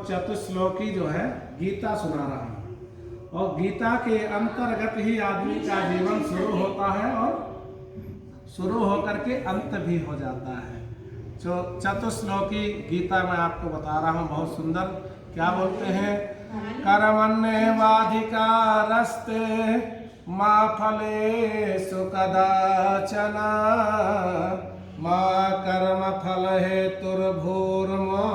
चतुश्लोकी जो है गीता सुना रहा हूँ, और गीता के अंतर्गत ही आदमी का जीवन शुरू होता है और शुरू होकर के अंत भी हो जाता है। जो चतुश्लोकी गीता मैं आपको बता रहा हूँ, बहुत सुंदर। क्या बोलते हैं? कर्मण्येवाधिकारस्ते मा फलेषु कदाचन मा कर्म फल हेतुर्भूर्मा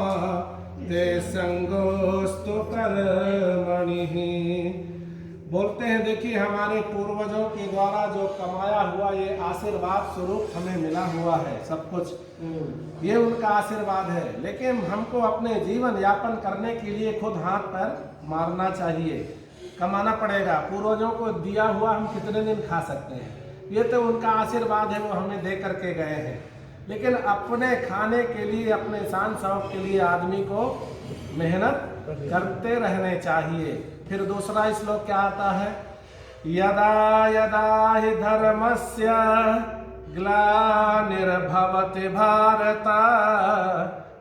ते संगोस्तु कर्मणि। बोलते हैं देखिए, हमारे पूर्वजों के द्वारा जो कमाया हुआ ये आशीर्वाद स्वरूप हमें मिला हुआ है सब कुछ, ये उनका आशीर्वाद है। लेकिन हमको अपने जीवन यापन करने के लिए खुद हाथ पैर मारना चाहिए, कमाना पड़ेगा। पूर्वजों को दिया हुआ हम कितने दिन खा सकते हैं? ये तो उनका आशीर्वाद है, वो हमें दे करके गए हैं। लेकिन अपने खाने के लिए, अपने शान शौक के लिए आदमी को मेहनत करते रहने चाहिए। फिर दूसरा श्लोक क्या आता है? यदा यदा हि धर्मस्य ग्लानिर्भवति भारत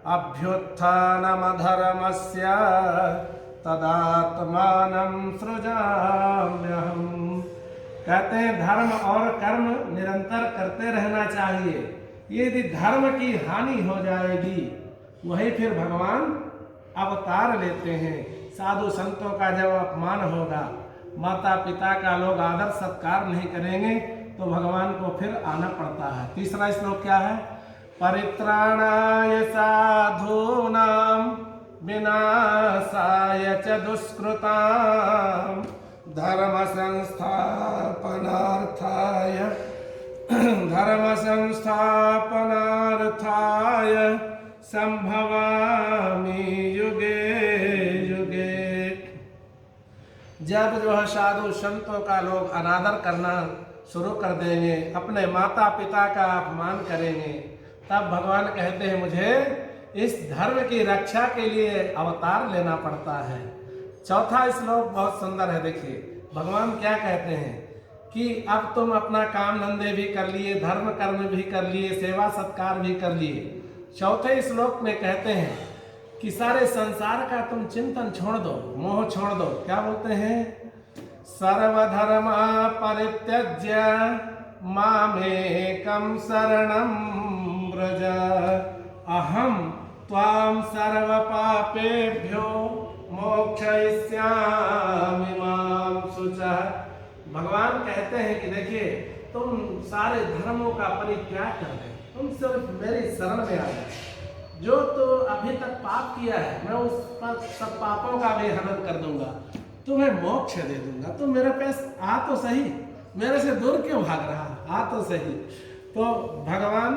अभ्युत्थानमधर्मस्य तदात्मानं सृजाम्यहम्। कहते हैं धर्म और कर्म निरंतर करते रहना चाहिए। यदि धर्म की हानि हो जाएगी, वही फिर भगवान अवतार लेते हैं। साधु संतों का जब अपमान होगा, माता पिता का लोग आदर सत्कार नहीं करेंगे, तो भगवान को फिर आना पड़ता है। तीसरा श्लोक क्या है? परित्राणाय साधूनां विनाशाय च दुष्कृतां धर्म संस्थापनार्थाय संभवामि युगे युगे। जब जो है साधु संतों का लोग अनादर करना शुरू कर देंगे, अपने माता पिता का अपमान करेंगे, तब भगवान कहते हैं मुझे इस धर्म की रक्षा के लिए अवतार लेना पड़ता है। चौथा श्लोक बहुत सुंदर है। देखिए भगवान क्या कहते हैं कि अब तुम अपना काम धंधे भी कर लिए, धर्म कर्म भी कर लिए, सेवा सत्कार भी कर लिए। चौथे श्लोक में कहते हैं कि सारे संसार का तुम चिंतन छोड़ दो, मोह छोड़ दो। क्या बोलते हैं? सर्वधर्म परित्यज्य मामेकं शरणं व्रज अहं त्वां सर्वपापेभ्यो मोक्षयिष्यामि मां शुचः। भगवान कहते हैं कि देखिए, तुम सारे धर्मों का परित्याग कर दे, तुम सिर्फ मेरी शरण में आ जाए। जो तो अभी तक पाप किया है, मैं उस पर सब पापों का भी हनन कर दूंगा, तुम्हें मोक्ष दे दूंगा। तुम मेरे पास आ तो सही, मेरे से दूर क्यों भाग रहा? आ तो सही। तो भगवान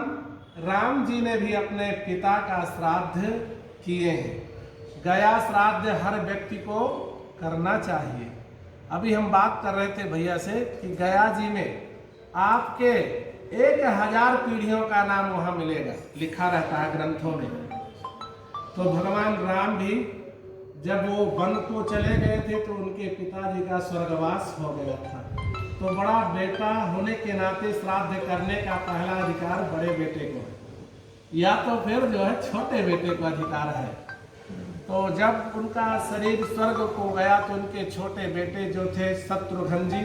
राम जी ने भी अपने पिता का श्राद्ध किए हैं। गया श्राद्ध हर व्यक्ति को करना चाहिए। अभी हम बात कर रहे थे भैया से कि गया जी में आपके 1000 पीढ़ियों का नाम वहाँ मिलेगा, लिखा रहता है ग्रंथों में। तो भगवान राम भी जब वो वन को चले गए थे तो उनके पिताजी का स्वर्गवास हो गया था। तो बड़ा बेटा होने के नाते श्राद्ध करने का पहला अधिकार बड़े बेटे को है, या तो फिर जो है छोटे बेटे को अधिकार है। तो जब उनका शरीर स्वर्ग को गया तो उनके छोटे बेटे जो थे शत्रुघ्न जी,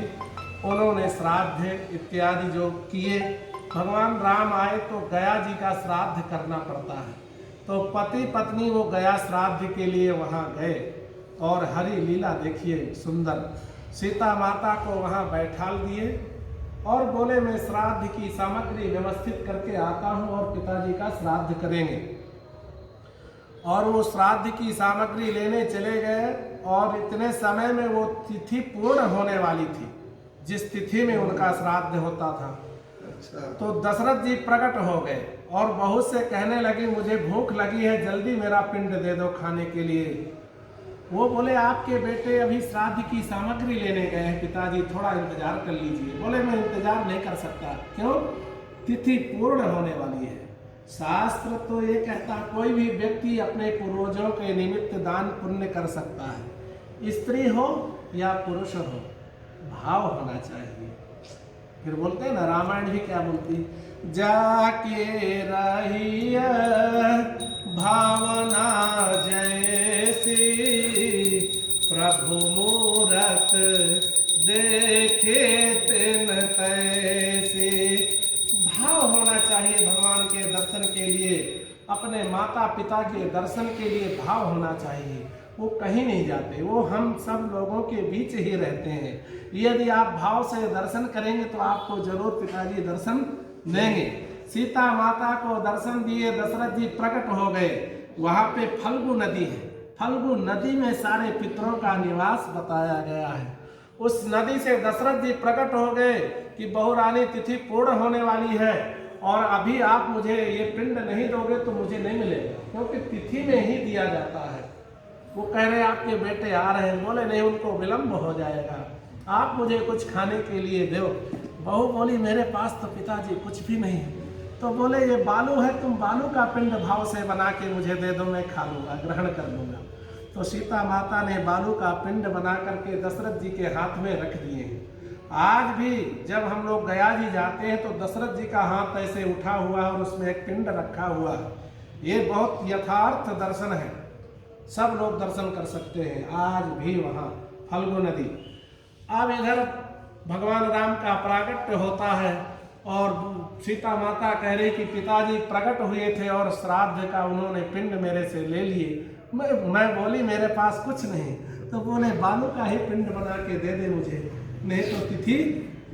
उन्होंने श्राद्ध इत्यादि जो किए। भगवान राम आए तो गया जी का श्राद्ध करना पड़ता है। तो पति पत्नी वो गया श्राद्ध के लिए वहाँ गए, और हरि लीला देखिए सुंदर। सीता माता को वहाँ बैठाल दिए और बोले मैं श्राद्ध की सामग्री व्यवस्थित करके आता हूँ और पिताजी का श्राद्ध करेंगे। और वो श्राद्ध की सामग्री लेने चले गए, और इतने समय में वो तिथि पूर्ण होने वाली थी जिस तिथि में उनका श्राद्ध होता था। तो दशरथ जी प्रकट हो गए और बहू से कहने लगी मुझे भूख लगी है, जल्दी मेरा पिंड दे दो खाने के लिए। वो बोले आपके बेटे अभी श्राद्ध की सामग्री लेने गए हैं पिताजी, थोड़ा इंतजार कर लीजिए। बोले मैं इंतजार नहीं कर सकता। क्यों? तिथि पूर्ण होने वाली है। शास्त्र तो ये कहता कोई भी व्यक्ति अपने पूर्वजों के निमित्त दान पुण्य कर सकता है, स्त्री हो या पुरुष हो, भाव होना चाहिए। फिर बोलते हैं ना, रामायण भी क्या बोलती, जाके रहिया भावना जैसी देखे तिन तैसे। भाव होना चाहिए भगवान के दर्शन के लिए, अपने माता पिता के दर्शन के लिए भाव होना चाहिए। वो कहीं नहीं जाते, वो हम सब लोगों के बीच ही रहते हैं। यदि आप भाव से दर्शन करेंगे तो आपको जरूर पिताजी दर्शन देंगे। सीता माता को दर्शन दिए, दशरथ जी प्रकट हो गए। वहाँ पे फल्गु नदी है, फल्गु नदी में सारे पितरों का निवास बताया गया है। उस नदी से दशरथ जी प्रकट हो गए कि बहुरानी तिथि पूर्ण होने वाली है और अभी आप मुझे ये पिंड नहीं दोगे तो मुझे नहीं मिलेगा, क्योंकि तिथि में ही दिया जाता है। वो कह रहे आपके बेटे आ रहे हैं। बोले नहीं, उनको विलंब हो जाएगा, आप मुझे कुछ खाने के लिए दो। बहू बोली मेरे पास तो पिताजी कुछ भी नहीं है। तो बोले ये बालू है, तुम बालू का पिंड भाव से बना के मुझे दे दो, मैं खा लूँगा, ग्रहण कर लूँगा। तो सीता माता ने बालू का पिंड बना करके दशरथ जी के हाथ में रख दिए हैं। आज भी जब हम लोग गया जी जाते हैं तो दशरथ जी का हाथ ऐसे उठा हुआ है और उसमें एक पिंड रखा हुआ है। ये बहुत यथार्थ दर्शन है, सब लोग दर्शन कर सकते हैं आज भी वहाँ फल्गु नदी। अब इधर भगवान राम का प्राकट्य होता है और सीता माता कह रही कि पिताजी प्रकट हुए थे और श्राद्ध का उन्होंने पिंड मेरे से ले लिए। मैं बोली मेरे पास कुछ नहीं। तो बोले बालू का ही पिंड बना के दे दे मुझे, नहीं तो तिथि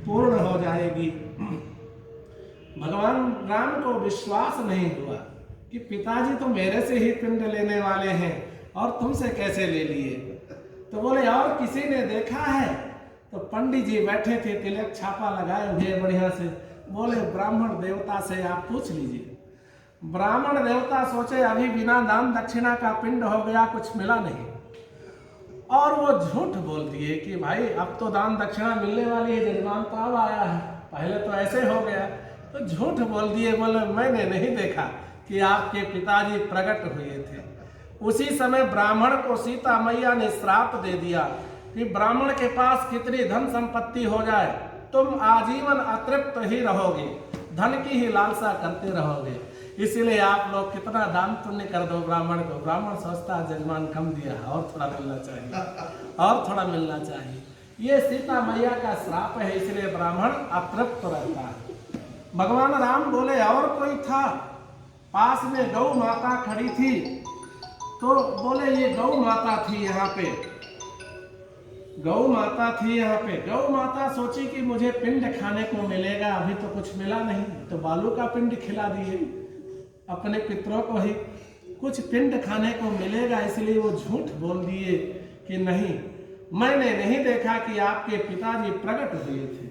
पूर्ण हो जाएगी। भगवान राम को विश्वास नहीं हुआ कि पिताजी तो मेरे से ही पिंड लेने वाले हैं और तुमसे कैसे ले लिए। तो बोले और किसी ने देखा है? तो पंडित जी बैठे थे, तिलक छापा लगाए हुए बढ़िया से। बोले ब्राह्मण देवता से आप पूछ लीजिए। ब्राह्मण देवता सोचे अभी बिना दान दक्षिणा का पिंड हो गया, कुछ मिला नहीं, और वो झूठ बोल दिए कि भाई अब तो दान दक्षिणा मिलने वाली है, जजमान तो अब आया है, पहले तो ऐसे हो गया। तो झूठ बोल दिए, बोले मैंने नहीं देखा कि आपके पिताजी प्रकट हुए थे। उसी समय ब्राह्मण को सीता मैया ने श्राप दे दिया कि ब्राह्मण के पास कितनी धन संपत्ति हो जाए, तुम आजीवन अतृप्त ही रहोगे, धन की ही लालसा करते रहोगे। इसीलिए आप लोग कितना दान पुण्य कर दो ब्राह्मण को। ब्राह्मण सोचता जजमान कम दिया है, और थोड़ा मिलना चाहिए, और थोड़ा मिलना चाहिए। ये सीता मैया का श्राप है, इसलिए ब्राह्मण अतृप्त रहता है। भगवान राम बोले और कोई था? पास में गौ माता खड़ी थी। तो बोले ये गौ माता थी यहाँ पे, गौ माता थी यहाँ पे। गौ माता सोची कि मुझे पिंड खाने को मिलेगा, अभी तो कुछ मिला नहीं, तो बालू का पिंड खिला दिए अपने पितरों को ही, कुछ पिंड खाने को मिलेगा, इसलिए वो झूठ बोल दिए कि नहीं, मैंने नहीं देखा कि आपके पिताजी प्रकट हुए थे।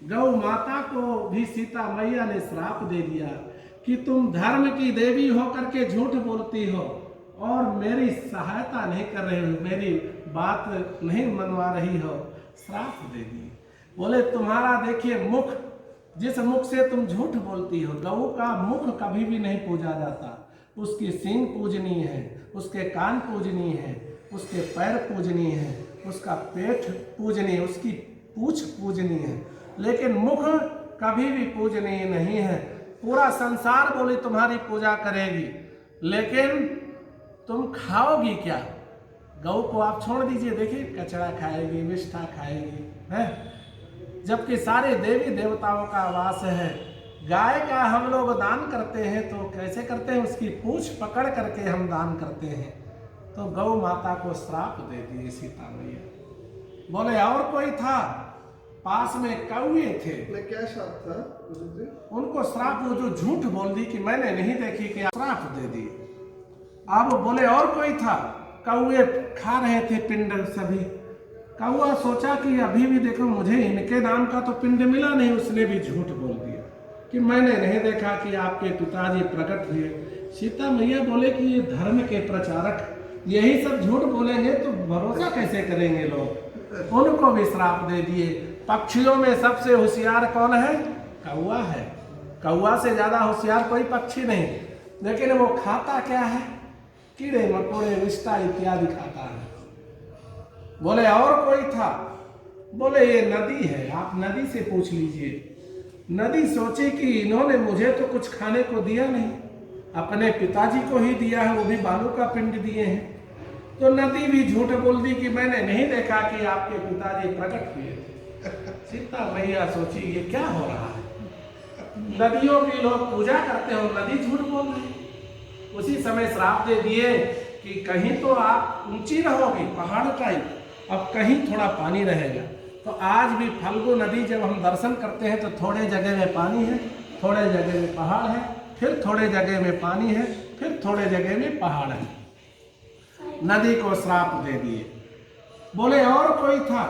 गौ माता को भी सीता मैया ने श्राप दे दिया कि तुम धर्म की देवी होकर के झूठ बोलती हो और मेरी सहायता नहीं कर रही हो, मेरी बात नहीं मनवा रही हो, श्राप दे दी। बोले तुम्हारा देखिए मुख, जिस मुख से तुम झूठ बोलती हो, गऊ का मुख कभी भी नहीं पूजा जाता, उसकी सींग पूजनीय है, उसके कान पूजनीय है, उसके पैर पूजनीय है, उसका पेट पूजनीय, उसकी पूंछ पूजनीय है, लेकिन मुख कभी भी पूजनीय नहीं है। पूरा संसार बोले तुम्हारी पूजा करेगी, लेकिन तुम खाओगी क्या? गौ को आप छोड़ दीजिए, देखिए कचरा खाएगी, विष्ठा खाएगी, है, जबकि सारे देवी देवताओं का वास है। गाय का हम लोग दान करते हैं तो कैसे करते हैं? उसकी पूंछ पकड़ करके हम दान करते हैं। तो गौ माता को श्राप दे दिए सीता मैया। बोले और कोई था? पास में कौवे थे। क्या श्राप था? उनको श्राप, वो जो झूठ बोल दी कि मैंने नहीं देखी, कि श्राप दे दिए। अब बोले और कोई था? कौवे खा रहे थे पिंड सभी। कौवा सोचा कि अभी भी देखो मुझे इनके नाम का तो पिंड मिला नहीं, उसने भी झूठ बोल दिया कि मैंने नहीं देखा कि आपके पिताजी प्रकट हुए। सीता मैया बोले कि ये धर्म के प्रचारक यही सब झूठ बोलेंगे तो भरोसा कैसे करेंगे लोग। उनको भी श्राप दे दिए। पक्षियों में सबसे होशियार कौन है? कौवा है। कौवा से ज्यादा होशियार कोई पक्षी नहीं, लेकिन वो खाता क्या है? कीड़े मकोड़े, विष्ठा इत्यादि खाता है। बोले और कोई था? बोले ये नदी है, आप नदी से पूछ लीजिए। नदी सोची कि इन्होंने मुझे तो कुछ खाने को दिया नहीं, अपने पिताजी को ही दिया है, वो भी बालू का पिंड दिए हैं। तो नदी भी झूठ बोल दी कि मैंने नहीं देखा कि आपके पिताजी प्रकट हुए थे। सीता मैया सोची ये क्या हो रहा है, नदियों की लोग पूजा करते हो, नदी झूठ बोल रही। उसी समय श्राप दे दिए कि कहीं तो आप ऊंची रहोगी पहाड़ टाइप, अब कहीं थोड़ा पानी रहेगा। तो आज भी फल्गु नदी जब हम दर्शन करते हैं तो थोड़े जगह में पानी है, थोड़े जगह में पहाड़ है, फिर थोड़े जगह में पानी है, फिर थोड़े जगह में पहाड़ है। नदी को श्राप दे दिए। बोले और कोई था,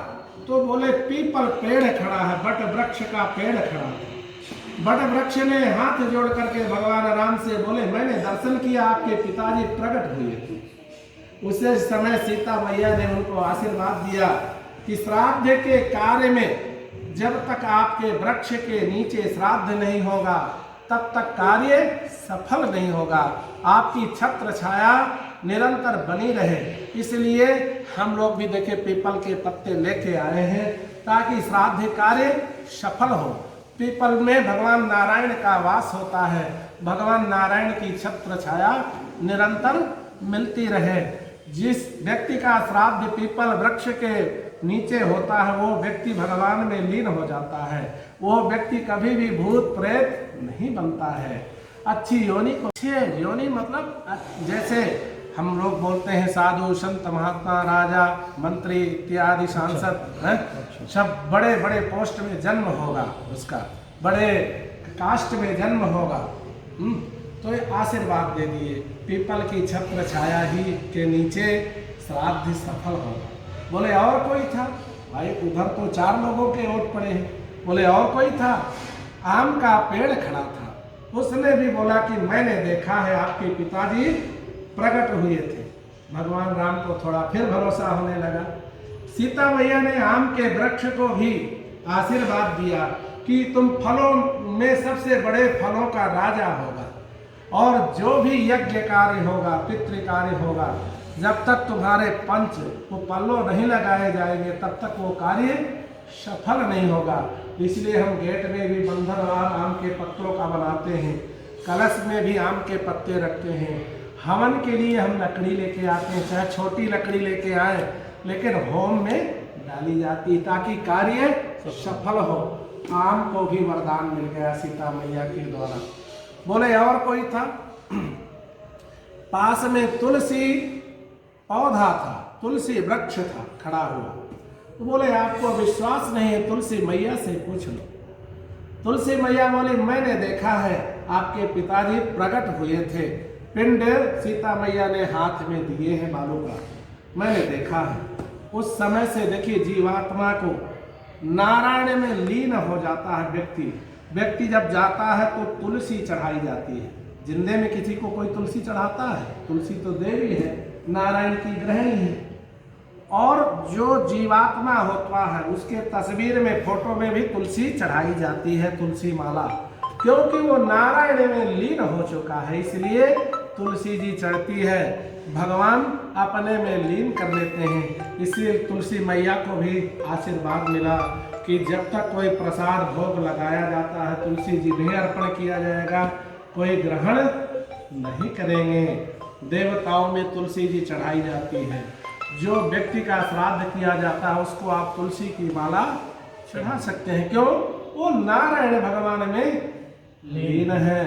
तो बोले पीपल पेड़ खड़ा है, बट वृक्ष का पेड़ खड़ा था। बट वृक्ष ने हाथ जोड़ करके भगवान राम से बोले मैंने दर्शन किया, आपके पिताजी प्रकट हुए थे। उसे समय सीता मैया ने उनको आशीर्वाद दिया कि श्राद्ध के कार्य में जब तक आपके वृक्ष के नीचे श्राद्ध नहीं होगा तब तक कार्य सफल नहीं होगा, आपकी छत्र छाया निरंतर बनी रहे। इसलिए हम लोग भी देखे पीपल के पत्ते लेके आए हैं ताकि श्राद्ध कार्य सफल हो। पीपल में भगवान नारायण का वास होता है, भगवान नारायण की छत्र छाया निरंतर मिलती रहे। जिस व्यक्ति का श्राद्ध पीपल वृक्ष के नीचे होता है वो व्यक्ति भगवान में लीन हो जाता है, वो व्यक्ति कभी भी भूत प्रेत नहीं बनता है। अच्छी योनि को, अच्छे योनि मतलब जैसे हम लोग बोलते हैं साधु संत महात्मा राजा मंत्री इत्यादि सांसद हैं, सब बड़े बड़े पोस्ट में जन्म होगा, उसका बड़े कास्ट में जन्म होगा। तो ये आशीर्वाद दे दिए पीपल की छत्र छाया ही के नीचे श्राद्ध सफल होगा। बोले और कोई था, भाई उधर तो 4 लोगों के ओट पड़े हैं। बोले और कोई था, आम का पेड़ खड़ा था, उसने भी बोला कि मैंने देखा है आपके पिताजी प्रकट हुए थे। भगवान राम को थोड़ा फिर भरोसा होने लगा। सीता मैया ने आम के वृक्ष को भी आशीर्वाद दिया कि तुम फलों में सबसे बड़े फलों का राजा होगा, और जो भी यज्ञ कार्य होगा पितृ कार्य होगा जब तक तुम्हारे पंच वो पल्लो नहीं लगाए जाएंगे तब तक वो कार्य सफल नहीं होगा। इसलिए हम गेट में भी बंधनवार आम के पत्तों का बनाते हैं, कलश में भी आम के पत्ते रखते हैं। हवन के लिए हम लकड़ी लेके आते हैं, चाहे छोटी लकड़ी लेके आए, लेकिन होम में डाली जाती है ताकि कार्य सफल हो। आम को भी वरदान मिल गया सीता मैया के द्वारा। बोले और कोई था, पास में तुलसी पौधा था, तुलसी वृक्ष था खड़ा हुआ। तो बोले आपको विश्वास नहीं है, तुलसी मैया से पूछ लो। तुलसी मैया बोली मैंने देखा है आपके पिताजी प्रकट हुए थे, पिंड सीता मैया ने हाथ में दिए हैं बालू का, मैंने देखा है। उस समय से देखिए जीवात्मा को नारायण में लीन हो जाता है व्यक्ति जब जाता है तो तुलसी चढ़ाई जाती है। जिंदे में किसी को कोई तुलसी चढ़ाता है? तुलसी तो देवी है, नारायण की गृहिणी है। और जो जीवात्मा होता है उसके तस्वीर में फोटो में भी तुलसी चढ़ाई जाती है, तुलसी माला, क्योंकि वो नारायण में लीन हो चुका है, इसलिए तुलसी जी चढ़ती है। भगवान अपने में लीन कर लेते हैं, इसलिए तुलसी मैया को भी आशीर्वाद मिला कि जब तक कोई प्रसाद भोग लगाया जाता है तुलसी जी नहीं अर्पण किया जाएगा, कोई ग्रहण नहीं करेंगे। देवताओं में तुलसी जी चढ़ाई जाती है। जो व्यक्ति का श्राद्ध किया जाता है उसको आप तुलसी की माला चढ़ा सकते हैं, क्यों? वो नारायण भगवान में लीन है।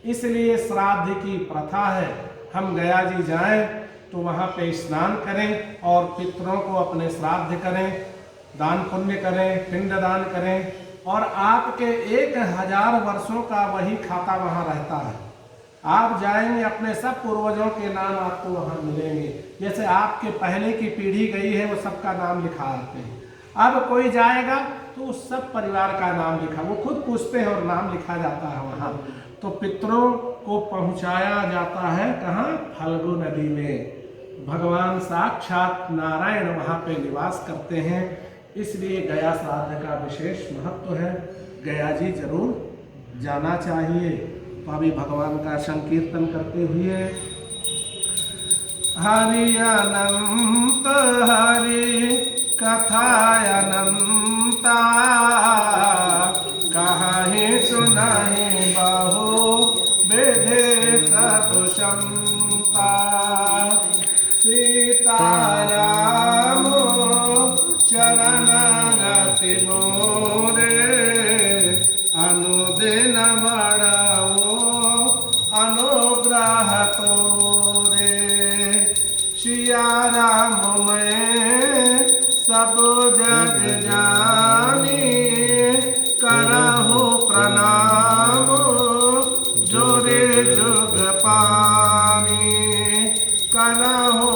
इसलिए श्राद्ध की प्रथा है, हम गया जी जाएं तो वहाँ पे स्नान करें और पितरों को अपने श्राद्ध करें, दान पुण्य करें, पिंड दान करें, और आपके 1000 वर्षों का वही खाता वहाँ रहता है। आप जाएंगे अपने सब पूर्वजों के नाम आपको वहाँ मिलेंगे। जैसे आपके पहले की पीढ़ी गई है वो सबका नाम लिखा आते हैं, अब कोई जाएगा तो उस सब परिवार का नाम लिखा, वो खुद पूछते हैं और नाम लिखा जाता है वहाँ। तो पितरों को पहुँचाया जाता है कहाँ? फल्गु नदी में। भगवान साक्षात नारायण वहाँ पे निवास करते हैं, इसलिए गया श्राद्ध का विशेष महत्व है। गया जी जरूर जाना चाहिए। तो अभी भगवान का संकीर्तन करते हुए हरि अनंत हरि कथा अनंता, कहीं सुनाहि बहु विधि सब क्षमता। सीताराम चरण रति मोरे अनुदिन बढ़ाओ अनुग्रह तोरे। सिया राम मैं सब जग जानी करहु प्रणाम जोरे जुग पानी करहु